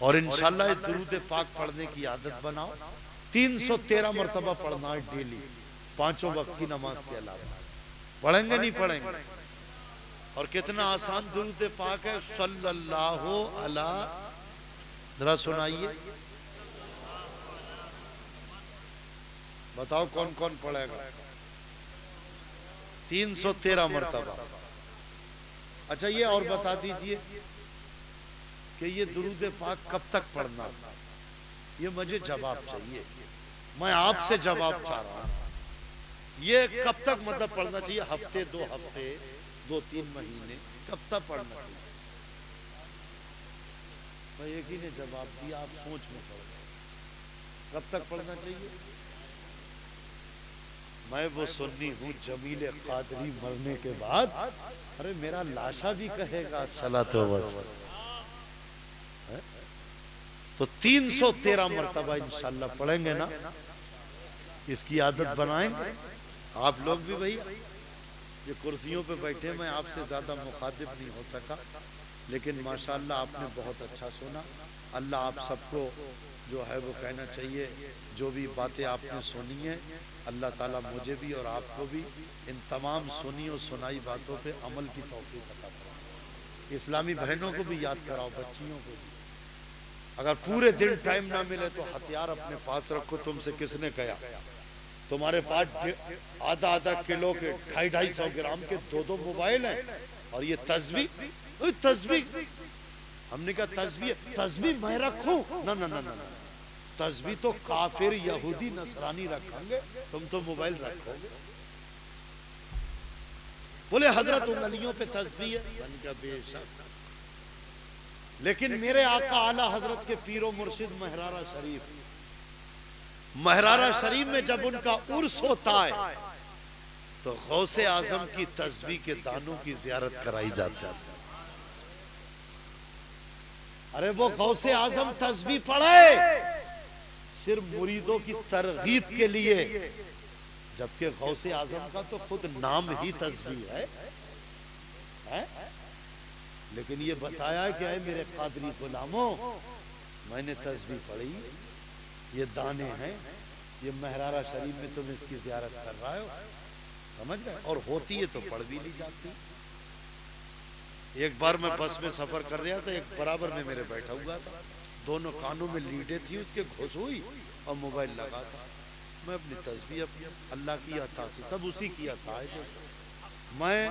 اور انشاءاللہ اس درود پاک پڑھنے کی عادت بناؤ. 313 مرتبہ پڑھنا ہے ڈیلی، 5 وقت کی نماز کے علاوہ. پڑھیں گے نہیں پڑھیں گے؟ اور کتنا آسان درود پاک ہے. صلی اللہ علی، ذرا سنائیے، بتاؤ کون کون پڑھے گا؟ 313 مرتبہ. اچھا یہ اور بتا دیجئے کہ یہ درود پاک کب تک پڑھنا؟ یہ مجھے جواب چاہیے، میں آپ سے جواب چاہ رہا ہوں. یہ کب تک مطلب پڑھنا چاہیے؟ ہفتے، 2 ہفتے، 2-3 مہینے، کب تک پڑھنا چاہیے؟ میں ایک ہی نے جواب دیا، آپ سوچ میں پڑ گئے. کب تک پڑھنا چاہیے؟ میں وہ سنی ہوں جمیل قادری مرنے کے بعد، ارے میرا لاشا بھی کہے گا صلاۃ و سلام. تو 313 مرتبہ انشاءاللہ پڑھیں گے نا؟ اس کی عادت بنائیں گے. آپ لوگ بھی بھئی یہ کرسیوں پہ بیٹھے، میں آپ سے زیادہ مخاطب نہیں ہو سکا، لیکن ماشاءاللہ آپ نے بہت اچھا سنا. اللہ آپ سب کو جو ہے وہ کہنا چاہیے، جو بھی باتیں آپ نے سنی ہیں، اللہ تعالیٰ مجھے بھی اور آپ کو بھی ان تمام سنی اور سنائی باتوں پہ عمل کی توفیق عطا فرمائے. اسلامی بہنوں کو بھی یاد کراؤ، بچیوں کو بھی. اگر پورے دن ٹائم نہ ملے تو ہتھیار اپنے پاس رکھو. تم سے کس نے کہا؟ تمہارے پاس آدھا کلو کے 250-250 گرام کے 2 موبائل ہیں، اور یہ تسبیح ہم نے کہا تسبیح میں رکھوں؟ نہ، تسبیح تو کافر، یہودی، نصرانی رکھیں گے، تم تو موبائل رکھو گے. بولے حضرت انگلیوں پہ تسبیح ہے. میں نے کہا بے شک، لیکن میرے آقا اعلی حضرت کے پیر و مرشد مہرارہ شریف میں جب ان کا عرس ہوتا ہے تو غوث اعظم کی تسبیح کے دانوں کی زیارت کرائی جاتی ہے. ارے وہ غوث اعظم تسبیح پڑھے صرف مریدوں کی ترغیب کے لیے، جبکہ غوث اعظم کا تو خود نام ہی تسبیح ہے. لیکن یہ بتایا کہ اے میرے قادری غلاموں، میں نے تسبیح پڑھی، یہ دانے ہیں، یہ مہرارہ شریف میں تم اس کی زیارت کر رہے ہو. سمجھ گئے؟ اور ہوتی ہے تو پڑھ بھی لی جاتی. ایک بار میں بس میں سفر کر رہا تھا، ایک برابر میں میرے بیٹھا ہوا تھا، دونوں کانوں میں لیڈیں تھی اس کے گھس ہوئی اور موبائل لگا تھا. میں اپنی تسبیح اپنی اللہ کی عطا سے، سب اسی کی عطا ہے. میں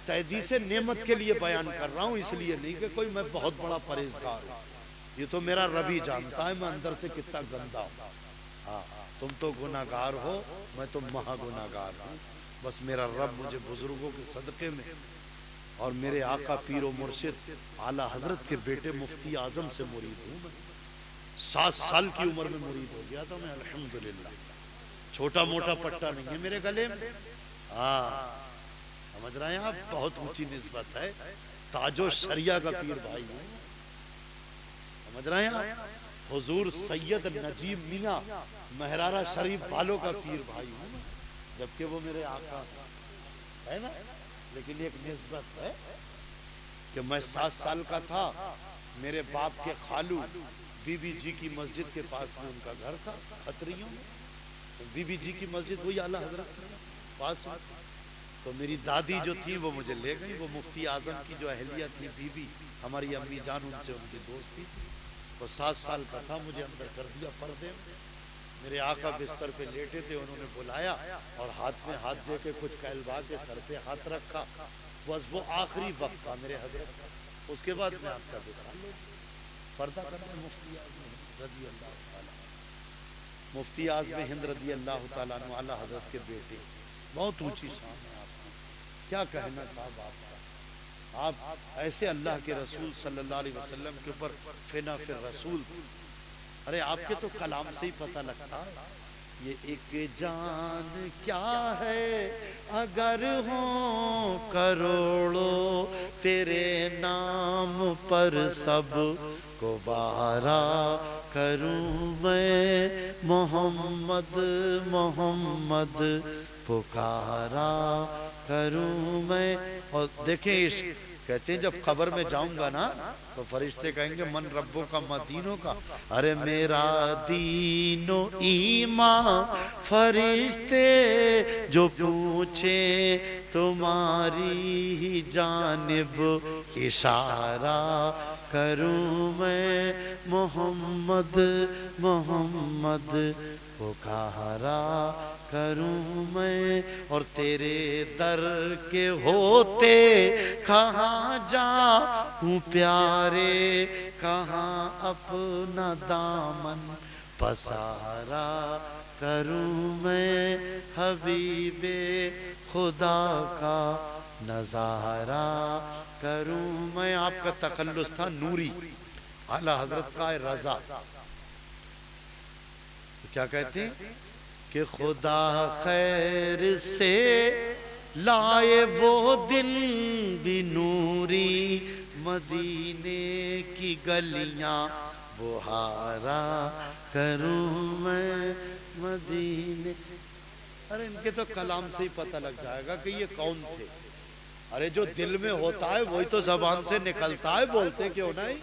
تحدیث نعمت کے لیے بیان کر رہا ہوں، اس لیے نہیں کہ کوئی میں بہت بڑا پرہیزگار ہوں. یہ تو میرا رب ہی جانتا ہے میں اندر سے کتنا گندا ہوں. ہاں، تم تو گناہگار ہو، میں تو مہا گناہگار ہوں. بس میرا رب مجھے بزرگوں کے صدقے میں اور میرے آقا پیر و مرشد اعلی حضرت کے بیٹے مفتی اعظم سے مرید ہوں. میں 7 سال کی عمر میں مرید ہو گیا تھا میں، الحمدللہ. چھوٹا موٹا پٹا نہیں ہے میرے گلے میں. ہاں سمجھ رہے ہیں آپ؟ بہت اونچی نسبت ہے. تاج و شریعہ کا پیر بھائی ہوں. سمجھ رہے ہیں آپ؟ حضور سید نجیب میاں مہرارہ شریف والوں کا پیر بھائی ہوں میں، جبکہ وہ میرے آقا ہے نا. لیکن ایک نسبت ہے کہ میں 7 سال کا تھا، میرے باپ کے خالو بی بی جی کی مسجد کے پاس میں ان کا گھر تھا، کھتریوں میں. بی بی جی کی مسجد وہی اعلی حضرت کے پاس میں. تو میری دادی جو تھی وہ مجھے لے گئی. وہ مفتی اعظم کی جو اہلیہ تھی بی بی، ہماری امی جان، ان سے ان کی دوستی تھی. وہ 7 سال کا تھا، مجھے اندر کر دیا پردے میں. میرے آقا بستر پہ لیٹے تھے، انہوں نے بلایا اور ہاتھ میں ہاتھ دے کے کچھ کہلوا کے سر پہ ہاتھ رکھا. بس وہ آخری وقت تھا میرے حضرت کا. اس کے بعد میں آپ کا وصال ہو گیا. پردہ کرنا مفتی اعظم ہند رضی اللہ تعالیٰ، مفتی اعظم ہند رضی اللہ تعالیٰ عنہ اعلی حضرت کے بیٹے. بہت اونچی شان ہے آپ کی. کیا کہنا صاحب آپ کا. آپ ایسے اللہ کے رسول صلی اللہ علیہ وسلم کے اوپر فنا فی الرسول. ارے آپ کے تو کلام سے ہی پتہ لگتا ہے. یہ ایک جان کیا ہے اگر ہوں کروڑوں تیرے نام پر سب کو بارا کروں میں. محمد محمد پکارا کروں میں. اور دیکھیں کہتے ہیں جب قبر میں جاؤں گا نا تو فرشتے کہیں گے من ربوں کا ما دینوں کا. ارے میرا دین و ایمان فرشتے جو پوچھیں تمہاری ہی جانب اشارہ کروں میں محمد محمد پکارا کروں میں. اور تیرے در کے ہوتے کہاں جاؤں پیارے کہاں اپنا دامن پسارا کروں میں حبیب خدا کا نظارہ کروں میں. آپ کا تخلص تھا نوری. اعلیٰ حضرت کا رضا. کیا کہتے ہیں کہ خدا خیر سے لائے وہ دن بھی نوری مدینے کی گلیاں بہارا کروں میں مدینے. ارے ان کے تو کلام سے ہی پتہ لگ جائے گا کہ یہ کون تھے. ارے جو دل میں ہوتا ہے وہی تو زبان سے نکلتا ہے. بولتے کیوں نہیں؟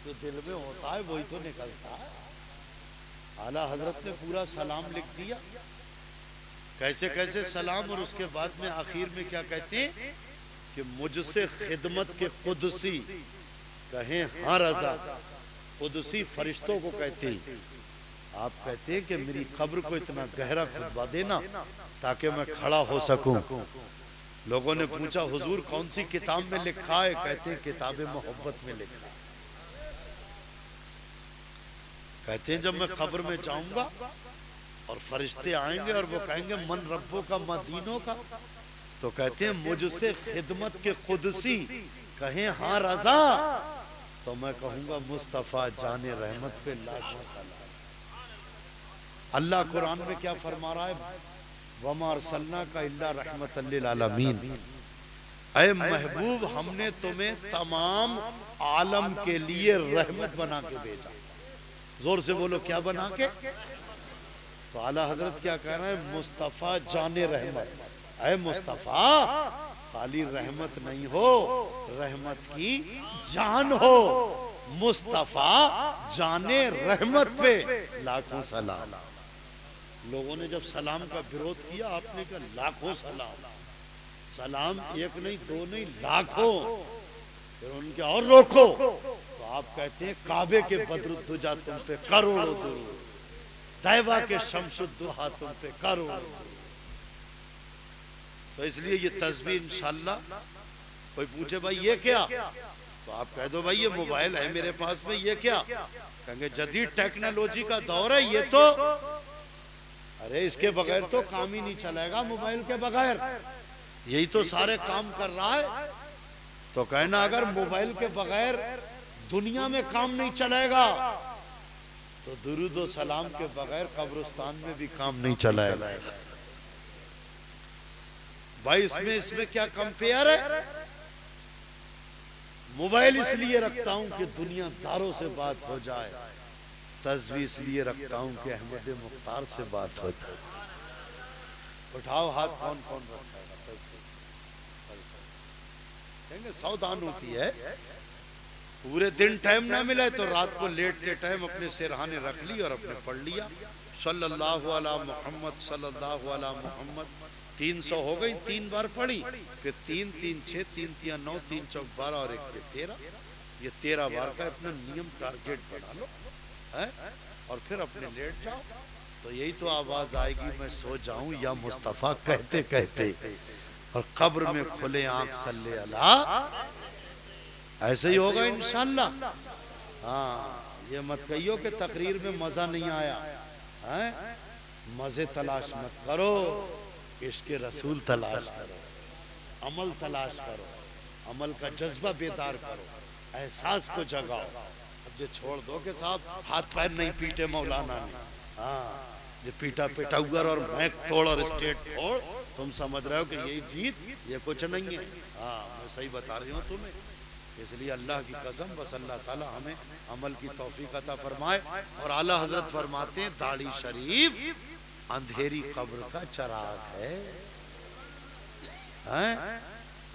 جو دل میں ہوتا ہے وہی تو نکلتا ہے. اعلیٰ حضرت نے پورا سلام لکھ دیا. کیسے کیسے سلام. اور اس کے بعد میں آخر میں کیا کہتے ہیں کہ مجھ سے خدمت کے قدسی کہیں ہاں رضا. قدسی فرشتوں کو کہتے ہیں. آپ کہتے ہیں کہ میری قبر کو اتنا گہرا کھدوا دینا تاکہ میں کھڑا ہو سکوں. لوگوں نے پوچھا حضور کون سی کتاب میں لکھا ہے؟ کہتے ہیں کتاب محبت میں لکھا ہے. کہتے ہیں جب میں قبر میں جاؤں گا اور فرشتے آئیں گے اور وہ کہیں گے من ربوں کا ما دینوں کا, تو کہتے ہیں مجھ سے خدمت کے قدسی کہیں ہاں رضا, تو میں کہوں گا مصطفیٰ جان رحمت پہ لاکھوں سلام. اللہ قرآن میں کیا فرما رہا ہے؟ وَمَا أَرْسَلْنَاكَ إِلَّا رَحْمَةً لِّلْعَالَمِينَ. اے محبوب ہم نے تمہیں تمام عالم کے لیے رحمت بنا کے بھیجا. زور سے بولو کیا بنا کے؟ تو اعلیٰ حضرت کیا کہہ رہے ہیں؟ مصطفیٰ جان رحمت. اے مصطفیٰ خالی رحمت نہیں ہو, رحمت کی جان ہو. مصطفیٰ جان رحمت پہ لاکھوں سلام. لوگوں نے جب سلام کا وروਧ کیا آپ نے کہا لاکھوں سلام. سلام ایک نہیں دو نہیں لاکھوں. پھر ان کے اور روکو تو آپ کہتے ہیں کعبے کے بدر الدجا تم پہ کروڑوں درود, طیبہ کے شمس الضحیٰ تم پہ کروڑوں درود. تو اس لیے یہ تسبیح انشاءاللہ. کوئی پوچھے بھائی یہ کیا, تو آپ کہہ دو بھائی یہ موبائل ہے میرے پاس میں, یہ کیا؟ کہیں گے جدید ٹیکنالوجی کا دور ہے یہ تو. ارے اس کے بغیر تو کام ہی نہیں چلے گا. موبائل کے بغیر یہی تو سارے کام کر رہا ہے. تو کہنا اگر موبائل کے بغیر دنیا میں کام نہیں چلے گا تو درود و سلام کے بغیر قبرستان میں بھی کام نہیں چلے گا. بھائی اس میں کیا کمپیئر ہے؟ موبائل اس لیے رکھتا ہوں کہ دنیا داروں سے بات ہو جائے, تسبیح اس لیے رکھتا ہوں کہ احمد مختار سے بات ہو جائے. اٹھاؤ ہاتھ کون کون رکھتا ہے تسبیح؟ کہیں گے سودان ہوتی ہے. پورے دن ٹائم نہ ملے تو رات کو لیٹتے ٹائم اپنے سرہانے رکھ لی اور اپنے پڑھ لیا صلی اللہ علی محمد صلی اللہ علی محمد. 300 ہو گئی, 3 بار پڑھی, پھر 3 3 6 3 3 9 3 چوک 12 اور 1 13. یہ 13 بار کا اپنا نیم ٹارگیٹ بنا لو اور پھر اپنے لیٹ جاؤ. تو یہی تو آواز آئے گی میں سو جاؤں یا مصطفیٰ کہتے کہتے, اور قبر میں کھلے آنکھ صلی اللہ. ایسے ہی ہوگا انشاءاللہ. ہاں یہ مت کہیو کہ تقریر میں مزہ نہیں آیا. مزے تلاش مت کرو, عشق رسول تلاش کرو, عمل تلاش کرو, عمل کا جذبہ بیدار کرو, احساس کو جگاؤ. اب یہ چھوڑ دو کہ صاحب ہاتھ پیر نہیں پیٹے مولانا نے. ہاں یہ پیٹا پیٹا ہوا اور میک توڑ اور اسٹیٹ توڑ, تم سمجھ رہے ہو کہ یہی جیت, یہ کچھ نہیں ہے. ہاں میں صحیح بتا رہی ہوں تمہیں. اس لیے اللہ کی قسم بس اللہ تعالی ہمیں عمل کی توفیق عطا فرمائے. اور اعلیٰ حضرت فرماتے ہیں داڑھی شریف اندھیری قبر کا چراغ ہے.